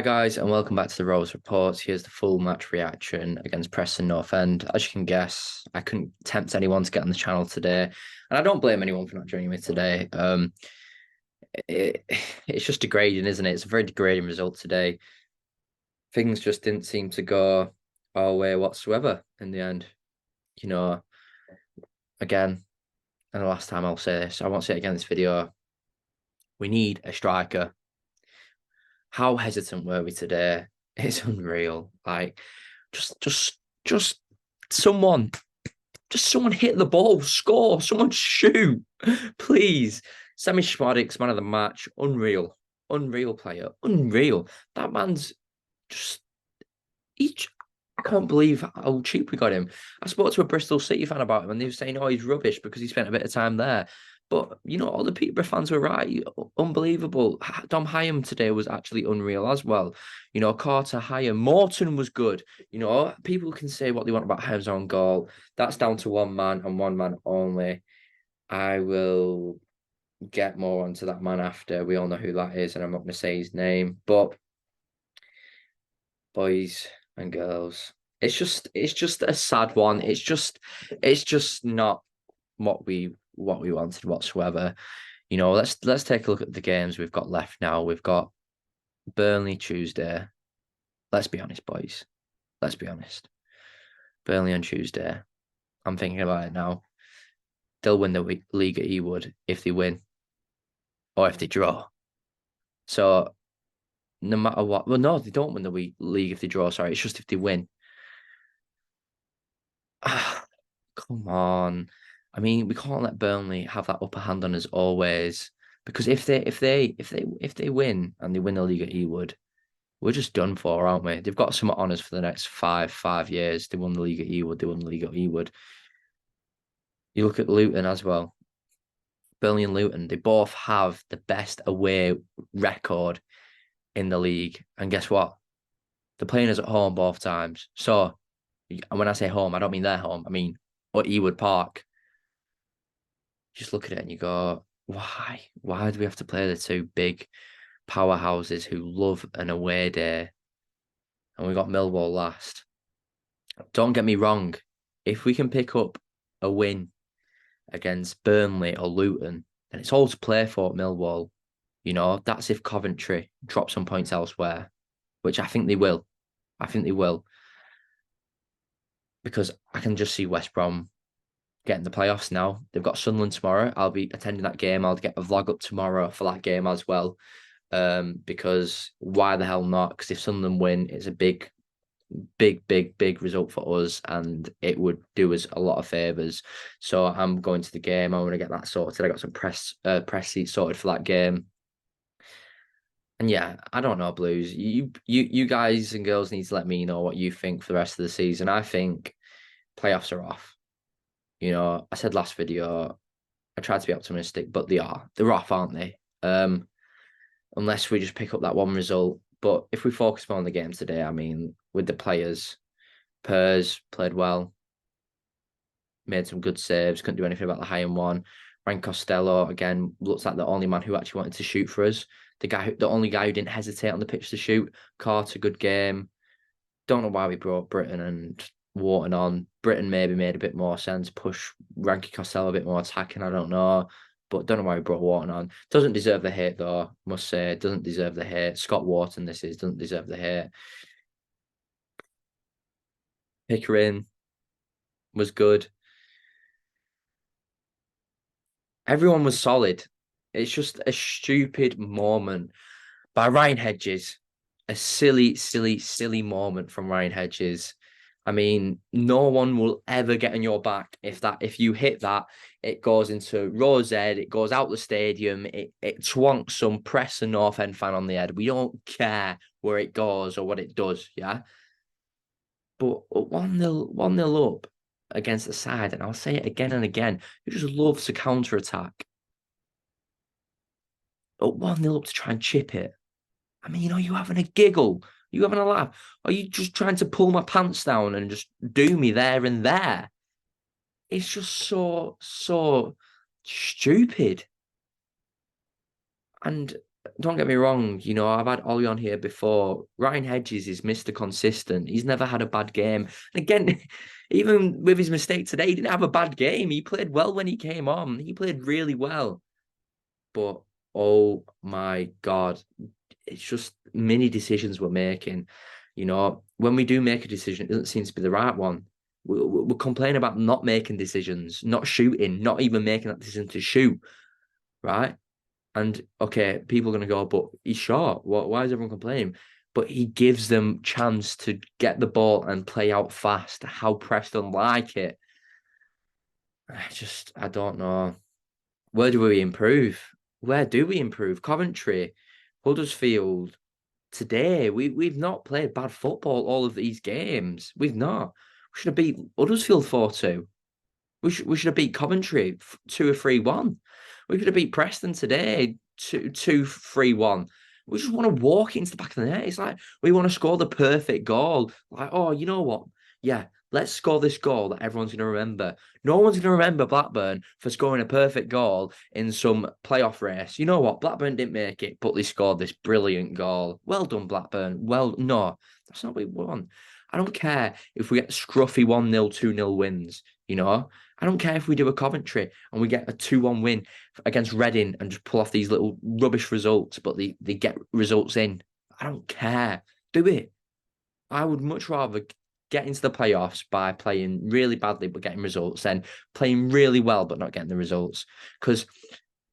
Hi guys, and welcome back to the Rovers Reports. Here's the full match reaction against Preston North End. As you can guess, I couldn't tempt anyone to get on the channel today, and I don't blame anyone for not joining me today. It, it's just degrading, isn't it? It's a very degrading result today. Things just didn't seem to go our way whatsoever in the end. You know, again, and the last time I'll say this, I won't say it again in this video. We need a striker. How hesitant were we today? It's unreal. Like, just someone, just someone hit the ball, score, someone shoot, please. Semi Schmadik's man of the match, unreal, unreal player, unreal. That man's just each. I can't believe how cheap we got him. I spoke to a Bristol City fan about him, and they were saying, "Oh, he's rubbish because he spent a bit of time there." But all the Peterborough fans were right. Unbelievable. Dom Hyam today was actually unreal as well. Carter Hyam, Morton was good. People can say what they want about Hyam's own goal. That's down to one man and one man only. I will get more onto that man after. We all know who that is, and I'm not going to say his name. But boys and girls, it's just a sad one. It's just not what we wanted whatsoever. Let's take a look at the games we've got left now. We've got Burnley Tuesday. Let's be honest, boys. Let's be honest. Burnley on Tuesday. I'm thinking about it now. They'll win the league at Ewood if they win or if they draw. So no matter what, well, no, they don't win the league if they draw. Sorry, it's just if they win. Come on. I mean, we can't let Burnley have that upper hand on us always. Because if they win and they win the league at Ewood, we're just done for, aren't we? They've got some on us for the next five years. They won the league at Ewood. They won the league at Ewood. You look at Luton as well. Burnley and Luton, they both have the best away record in the league. And guess what? They're playing us at home both times. So, and when I say home, I don't mean their home. I mean at Ewood Park. Just look at it and you go, why? Why do we have to play the two big powerhouses who love an away day? And we got Millwall last. Don't get me wrong. If we can pick up a win against Burnley or Luton, then it's all to play for at Millwall. That's if Coventry drop some points elsewhere, which I think they will. I think they will. Because I can just see West Brom getting the playoffs now. They've got Sunderland tomorrow. I'll be attending that game. I'll get a vlog up tomorrow for that game as well. Because why the hell not? Because if Sunderland win, it's a big result for us, and it would do us a lot of favours. So I'm going to the game. I want to get that sorted. I got some press seats sorted for that game. And yeah, I don't know, Blues. You guys and girls need to let me know what you think for the rest of the season. I think playoffs are off. I said last video, I tried to be optimistic, but they're off, aren't they? Unless we just pick up that one result. But if we focus more on the game today, I mean, with the players, Pers played well, made some good saves, couldn't do anything about the Hyam one. Ryan Costello, again, looks like the only man who actually wanted to shoot for us. The only guy who didn't hesitate on the pitch to shoot. Carter, good game. Don't know why we brought Britton and Wharton on. Britton maybe made a bit more sense. Push Ranky Costello a bit more attacking. I don't know. But don't know why we brought Wharton on. Doesn't deserve the hate, though, must say. Doesn't deserve the hate. Scott Wharton, doesn't deserve the hate. Pickering was good. Everyone was solid. It's just a stupid moment by Ryan Hedges. A silly moment from Ryan Hedges. I mean, no one will ever get on your back if you hit that, it goes into Rose Ed, it goes out the stadium, it twonks some Preston North End fan on the head. We don't care where it goes or what it does, yeah. But 1-0 up against the side, and I'll say it again and again, who just loves to counter attack. But 1-0 up to try and chip it. I mean, you having a giggle, you having a laugh. Are you just trying to pull my pants down and just do me there and there? It's just so stupid. And don't get me wrong, I've had Ollie on here before. Ryan Hedges is Mr. Consistent. He's never had a bad game. And again, even with his mistake today, he didn't have a bad game. He played well when he came on. He played really well. But oh my God, it's just many decisions we're making. When we do make a decision, it doesn't seem to be the right one. We're complaining about not making decisions, not shooting, not even making that decision to shoot, right? And okay, people are going to go, but he's short. Why is everyone complaining? But he gives them chance to get the ball and play out fast. How Preston like it. I don't know. Where do we improve? Where do we improve? Coventry, Huddersfield. Today, we've not played bad football all of these games. We've not. We should have beat Huddersfield 4-2. We should have beat Coventry 2-3-1. We could have beat Preston today 2-3-1. We just want to walk into the back of the net. It's like we want to score the perfect goal. Like, oh, you know what? Yeah, let's score this goal that everyone's going to remember. No one's going to remember Blackburn for scoring a perfect goal in some playoff race. You know what? Blackburn didn't make it, but they scored this brilliant goal. Well done, Blackburn. Well, no, that's not what we want. I don't care if we get scruffy 1-0, 2-0 wins, I don't care if we do a Coventry and we get a 2-1 win against Reading and just pull off these little rubbish results, but they get results in. I don't care. Do it. I would much rather get into the playoffs by playing really badly but getting results than playing really well but not getting the results. Because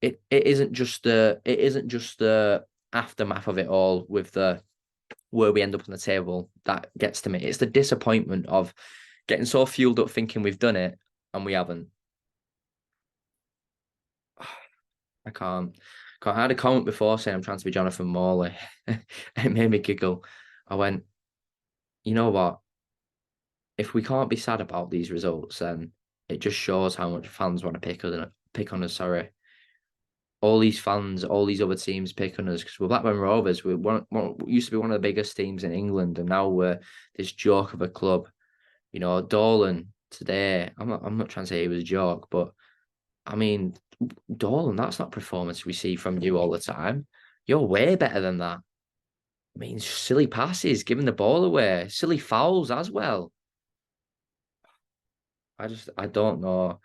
it isn't just the aftermath of it all with the where we end up on the table that gets to me. It's the disappointment of getting so fueled up thinking we've done it and we haven't. I can't. I had a comment before saying I'm trying to be Jonathan Morley. It made me giggle. I went, you know what? If we can't be sad about these results, then it just shows how much fans want to pick on us. Sorry, all these fans, all these other teams pick on us because we're Blackburn Rovers. We used to be one of the biggest teams in England, and now we're this joke of a club. Dolan today. I'm not trying to say he was a joke, but I mean, Dolan, that's not performance we see from you all the time. You're way better than that. I mean, silly passes, giving the ball away, silly fouls as well. I don't know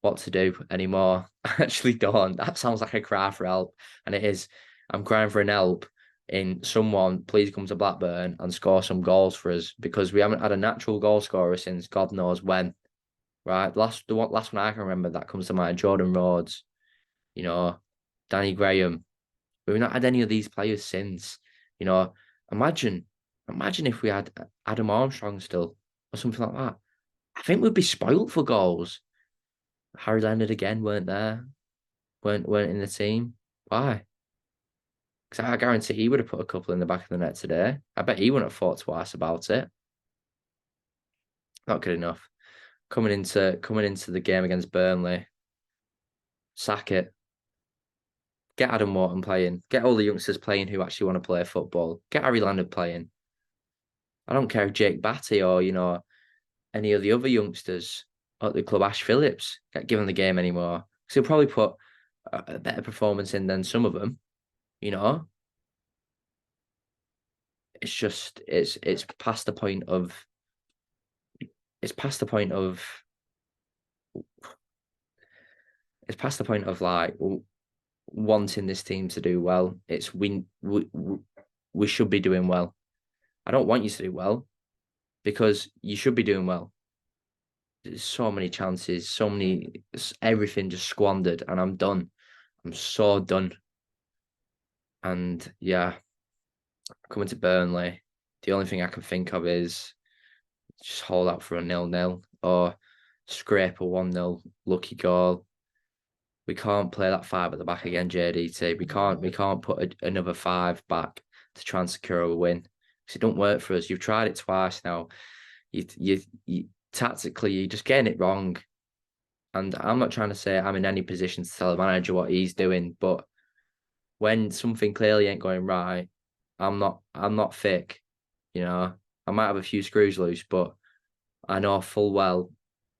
what to do anymore. I actually don't. That sounds like a cry for help. And it is. I'm crying for an help in someone, please come to Blackburn and score some goals for us because we haven't had a natural goal scorer since God knows when. Right. The last one I can remember that comes to mind, Jordan Rhodes, Danny Graham. We've not had any of these players since. Imagine if we had Adam Armstrong still or something like that. I think we'd be spoilt for goals. Harry Leonard again weren't there, weren't in the team. Why? Because I guarantee he would have put a couple in the back of the net today. I bet he wouldn't have thought twice about it. Not good enough. Coming into the game against Burnley, sack it. Get Adam Morton playing. Get all the youngsters playing who actually want to play football. Get Harry Leonard playing. I don't care if Jake Batty or, any of the other youngsters at the club, Ash Phillips, get given the game anymore. Because he'll probably put a better performance in than some of them, It's just, it's past the point of, it's past the point of, it's past the point of like wanting this team to do well. It's we should be doing well. I don't want you to do well because you should be doing well. There's so many chances, everything just squandered, and I'm done. I'm so done. And yeah, coming to Burnley, the only thing I can think of is just hold out for a 0-0 or scrape a 1-0 lucky goal. We can't play that 5 at the back again, JDT. We can't put another 5 back to try and secure a win because it don't work for us. You've tried it twice now. You tactically you're just getting it wrong. And I'm not trying to say I'm in any position to tell the manager what he's doing, but when something clearly ain't going right, I'm not thick. I might have a few screws loose, but I know full well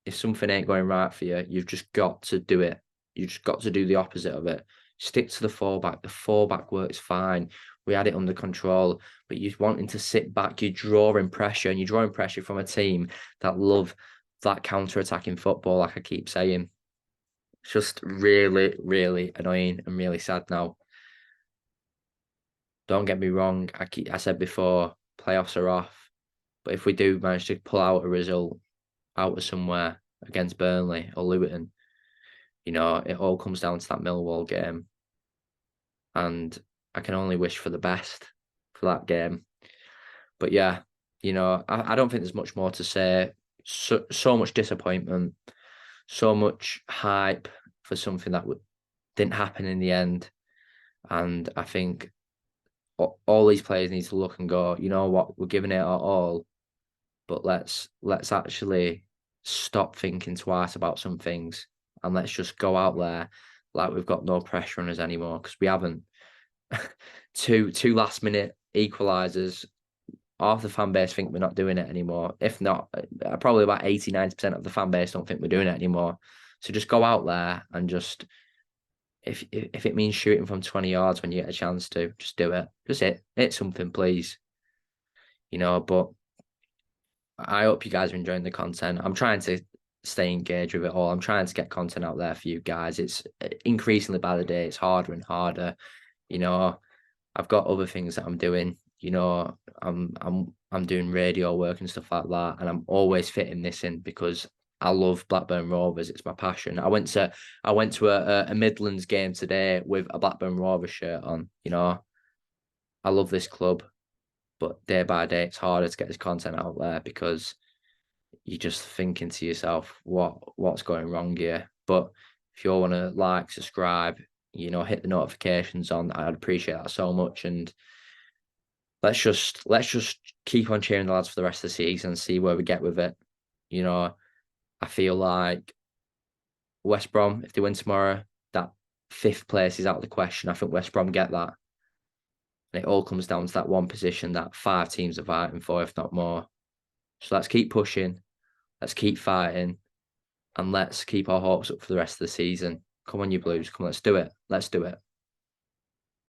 if something ain't going right for you, you've just got to do it. You just got to do the opposite of it. Stick to the fullback. The fullback works fine. We had it under control, but you're wanting to sit back, you're drawing pressure, and you're drawing pressure from a team that love that counter-attacking football, like I keep saying. It's just really, really annoying and really sad now. Don't get me wrong, I said before, playoffs are off. But if we do manage to pull out a result out of somewhere against Burnley or Luton, it all comes down to that Millwall game. And I can only wish for the best for that game. But yeah, I don't think there's much more to say. So much disappointment, so much hype for something that didn't happen in the end. And I think all these players need to look and go, you know what, we're giving it our all, but let's actually stop thinking twice about some things, and let's just go out there like we've got no pressure on us anymore, because we haven't. two last minute equalizers. Half the fan base think we're not doing it anymore. If not, probably about 80-90% of the fan base don't think we're doing it anymore. So just go out there and just, if it means shooting from 20 yards when you get a chance to, just do it. Just hit something, please. But I hope you guys are enjoying the content. I'm trying to stay engaged with it all. I'm trying to get content out there for you guys. It's increasingly by the day. It's harder and harder. I've got other things that I'm doing. I'm doing radio work and stuff like that, and I'm always fitting this in because I love Blackburn Rovers. It's my passion. I went to a Midlands game today with a Blackburn Rovers shirt on. I love this club, but day by day it's harder to get this content out there because you're just thinking to yourself, what's going wrong here? But if you all want to like, subscribe, hit the notifications on, I'd appreciate that so much. And let's just keep on cheering the lads for the rest of the season and see where we get with it. I feel like West Brom, if they win tomorrow, that 5th place is out of the question. I think West Brom get that. And it all comes down to that one position that 5 teams are fighting for, if not more. So let's keep pushing, let's keep fighting, and let's keep our hopes up for the rest of the season. Come on, you Blues. Come on, let's do it. Let's do it.